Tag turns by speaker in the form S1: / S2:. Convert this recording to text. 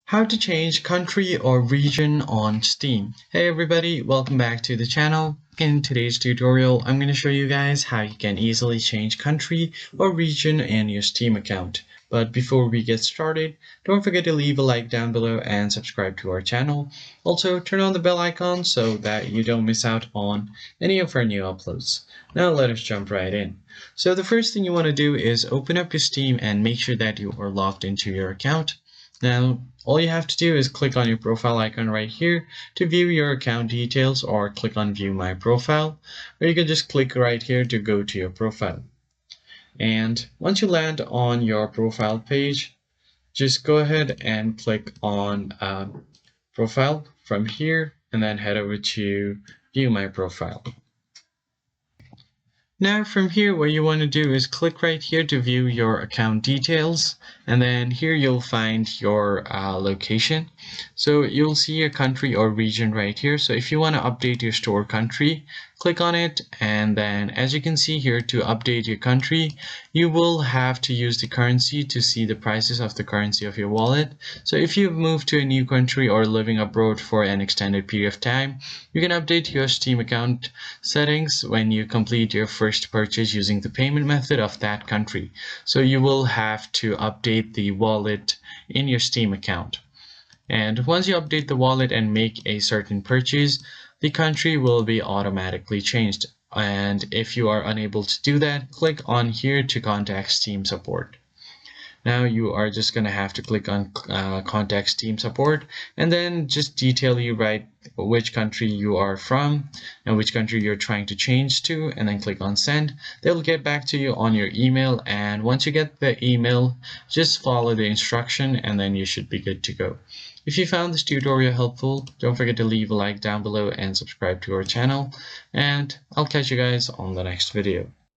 S1: How to change country or region on Steam. Hey everybody, welcome back to the channel. In today's tutorial, I'm going to show you guys how you can easily change country or region in your Steam account. But before we get started, don't forget to leave a like down below and subscribe to our channel. Also, turn on the bell icon so that you don't miss out on any of our new uploads. Now let us jump right in. So the first thing you want to do is open up your Steam and make sure that you are logged into your account. Now, all you have to do is click on your profile icon right here to view your account details, or click on View My Profile, or you can just click right here to go to your profile. And once you land on your profile page, just go ahead and click on Profile from here and then head over to View My Profile. Now from here, what you want to do is click right here to view your account details, and then here you'll find your location. So you'll see your country or region right here. So if you want to update your store country, click on it, and then as you can see here, to update your country, you will have to use the currency to see the prices of the currency of your wallet. So if you've moved to a new country or living abroad for an extended period of time, you can update your Steam account settings when you complete your first purchase using the payment method of that country. So you will have to update the wallet in your Steam account. And once you update the wallet and make a certain purchase, the country will be automatically changed. And if you are unable to do that, click on here to contact Steam support. Now you are just going to have to click on contact Steam support, and then just detail you write which country you are from and which country you're trying to change to, and then click on send. They'll get back to you on your email, and once you get the email, just follow the instruction and then you should be good to go. If you found this tutorial helpful, don't forget to leave a like down below and subscribe to our channel, and I'll catch you guys on the next video.